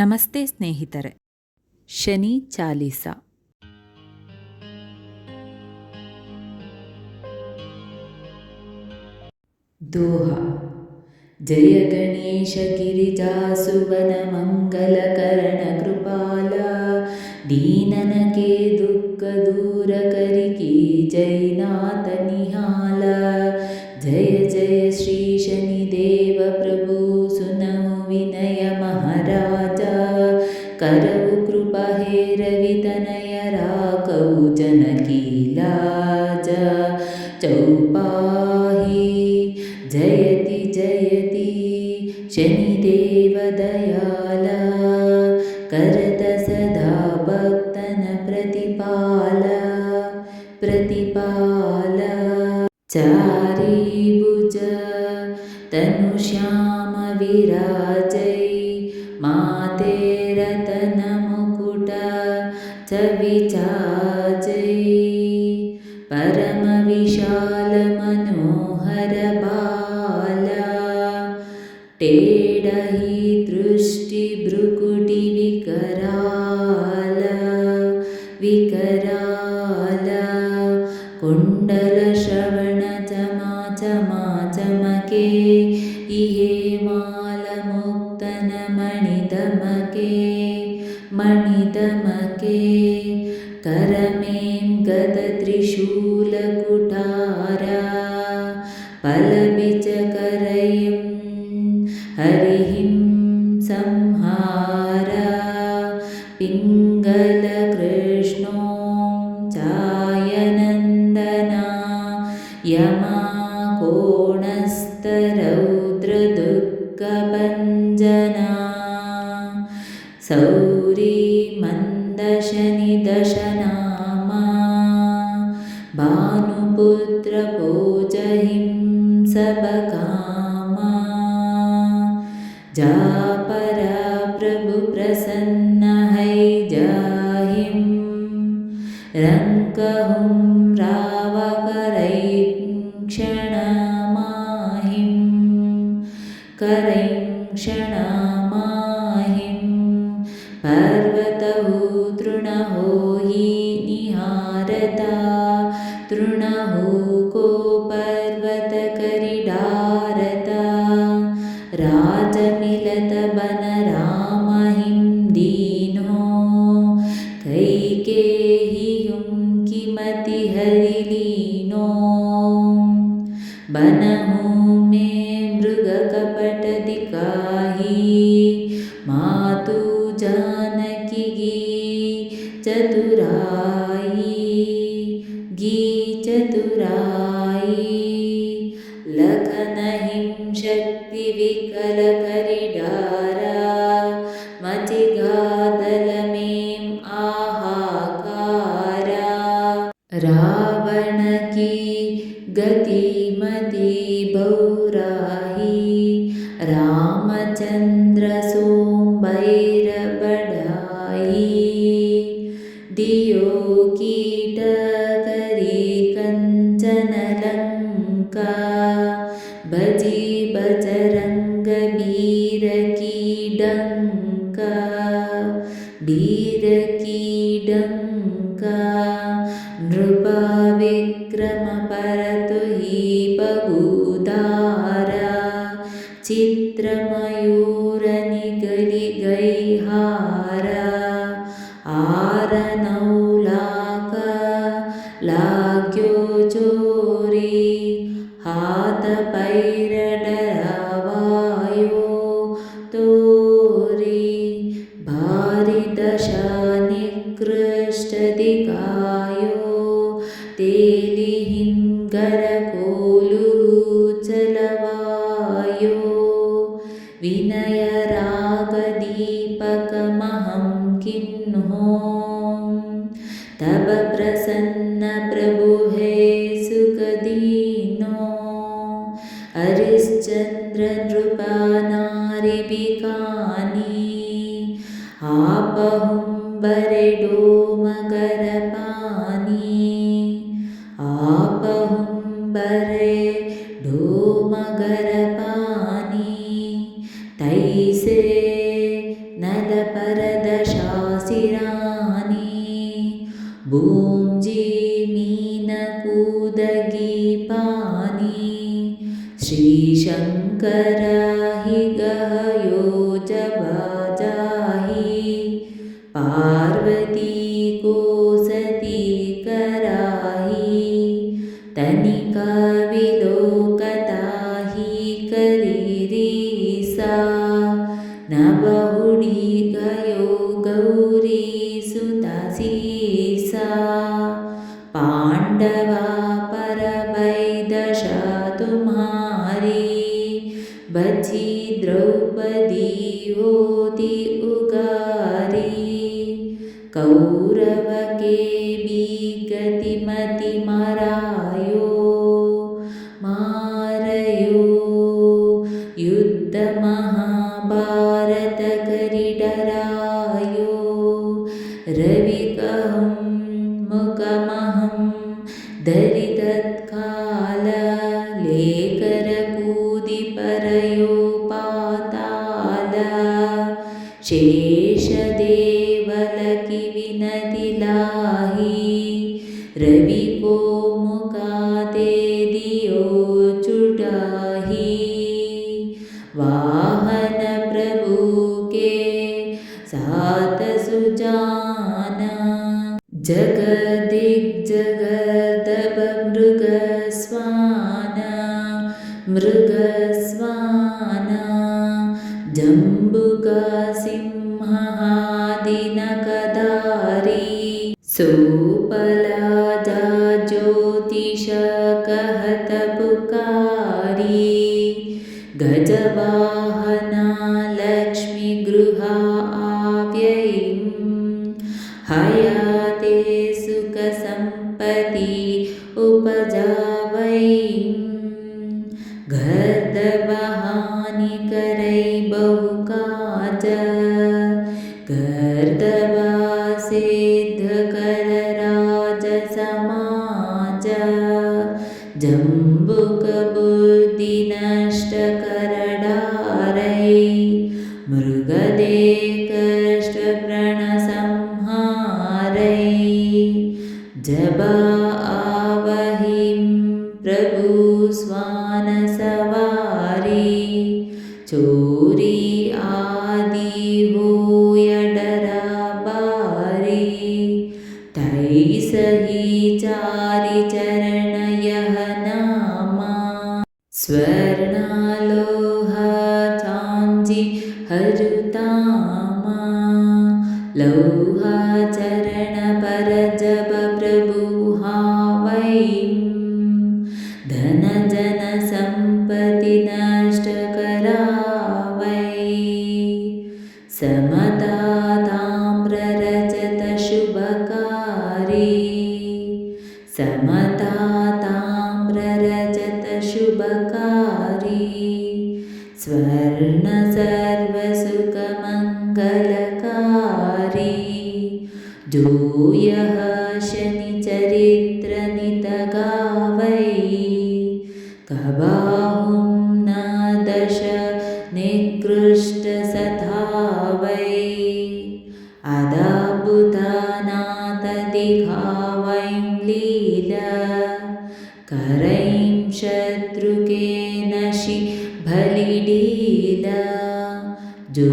ನಮಸ್ತೆ ಸ್ನೇಹಿತರೆ. ಶನಿ ಚಾಲೀಸ. दोहा. जय गणेश गिरिजासुवन मंगलकरण कृपाला, दीनन के दुःख दूर करिकी जयनाथ निहाला. जय जय श्री शनिदेव प्रभु सुनहु विनय महाराजा, करवु कृपा हेरवि तनय राकवु जनकी लाजा. चौपाही जयति जयति शनिदेव दयाला, करत सदा भक्तन प्रतिपाला प्रतिपाला. चारी भुज तनु श्याम विराजै, माते रतन मुकुट छविचाजै. परम विशाल मनोहर बाला, टेढ़हि दृष्टि भ्रुकुटि विकराला विकराला. कुंडल श्रवण चमा चमा चमके, इहे माल मुक्तन मणिदमके मणिदमके. करमें गद त्रिशूल कुठारा, फलबिच करयं हरिहिं संहारा. पिंगल कृष्णो चायनन्दना, यमा कोणस्थ रौद्र दुःखभञ्जना. सौरी मंद शनि दशनामा, भानुपुत्र भोजहिं सबकामा. जापरा प्रभु प्रसन्न है जाहिं, रंकहुं राव करैक्षण माहिं करैक्षण माहिं. पर्वतहु तृणहो हि निहारता, तृणहु को पर्वत करिडारता. राजमिलत बन रामहिं दीनो, कैकेयीहुं किमति हरिलीनो. बनहु में मृग कपट दिखाही, मातु जानकी गी चतुराई गी चतुराई. लखनहिं शक्ति विकल करिडारा, मचिगादल में आहाकारा. रावण की गति मति बहुराही, रामचंद्र सोमबैर बढ़ाई. दियो कीट करी कंचन लंका, बजी बजरंग बीर की डंका बीर की डंका. नृपा विक्रम परतु ही बहुधारा, चित्रमयूर निगली गई हारा. आर 9 लाख लाग्यो चोरी, हाथ पैर डरावायो तोरी. भारी दशा निकृष्ट दिखायो, तेलिहिं गरकोलु चलवायो. विनय राग दीपकमहं किन्हों, तब प्रसन्न प्रभु है सुख दीनो. हरिश्चंद्र नृपा नारी बिकानी, आपहुं बरे डोमगर पानी. आपहुं बरे डोमगर पानी. तैसे नलप गूंजी मीन कूदगी पानी श्री शंकर ही गहयो जबा जाही पार्वती को सती कराही तनिका विलोकता ही करीरीसा न बहुड़ी गयो गौरी सुतासीसा पांडवा पर दशा तुम्हारी बची द्रौपदी होती उगारी कौरव के भी गतिमति मारायो युद्ध महाभारत करि डरायो रवि कहम मुकमहम धरि तत्काल लेकर कूदि परयो पाताल शेष देवल की विनति लाही रवि को मुका दे दियो चुड़ाही वाहन प्रभु के साथ सुजाना जगदिग्जगर्दभ मृगस्वाना जम्बुका सिंहादिनकदारी सुपलाजा ज्योतिष कहत पुकारी गजवाहना लक्ष्मी गृहा आव्ययीं हयाते सुख संपत्ति उपजावयीं गर्दबहानि करै बहुकाज गर्दबा सिद्ध कर राज समाज जम्बुक बुद्धि नष्ट कर डारै मृगदे कष्ट प्रण संहारै जबा आवहिं प्रभु स्वान सवारी चोरी आदि होय डरा बारी तै सही चारि चरण यह नामा स्वर्णालोहा चांजी हरुतामा लौहा चरण पर जब प्रभु हावैं धन जन संपत्ति नष्ट करावै समता ताम्र रजत शुभकारी समता ताम्र रजत शुभकारी स्वर्ण सर्व सुख मंगलकारी जो यह शनि चरित्र नित गावै कबाहुं न दश निकृष्ट सधावै अदाबुधानाथ दिखावैं लीला करैं शत्रुके नशि भलिडीला जो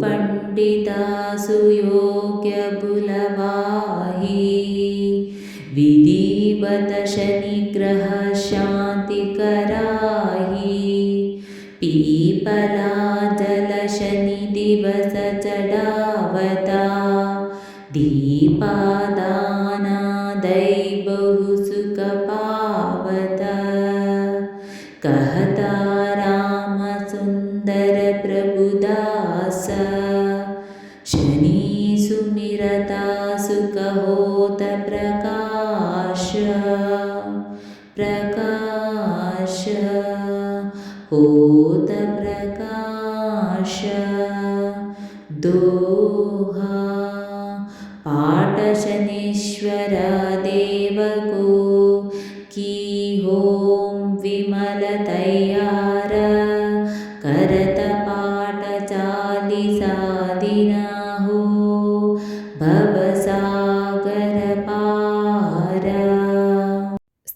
पंडिता सुयोग्य बुलवाही विधिवत शनिग्रह शांति कराही पीपला जल शनि दिवस चढ़ावता दीपादाना दैवहु सुख पावता कहता राम सुंदर प्रभुदास शनि सुमिरता सुख होत प्रकाश होत प्रकाश दोहा पाठ शनीश्वर देव को की होम विमल तैयार करत पाठ चालीसा दिन हो भव सागर पार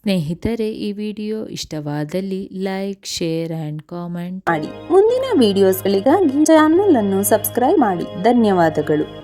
ಸ್ನೇಹಿತರೆ, ಈ ವಿಡಿಯೋ ಇಷ್ಟವಾದಲ್ಲಿ ಲೈಕ್, ಶೇರ್ ಆ್ಯಂಡ್ ಕಾಮೆಂಟ್ ಮಾಡಿ. ಮುಂದಿನ ವಿಡಿಯೋಸ್ಗಳಿಗಾಗಿ ಚಾನಲ್ ಅನ್ನು ಸಬ್ಸ್ಕ್ರೈಬ್ ಮಾಡಿ. ಧನ್ಯವಾದಗಳು.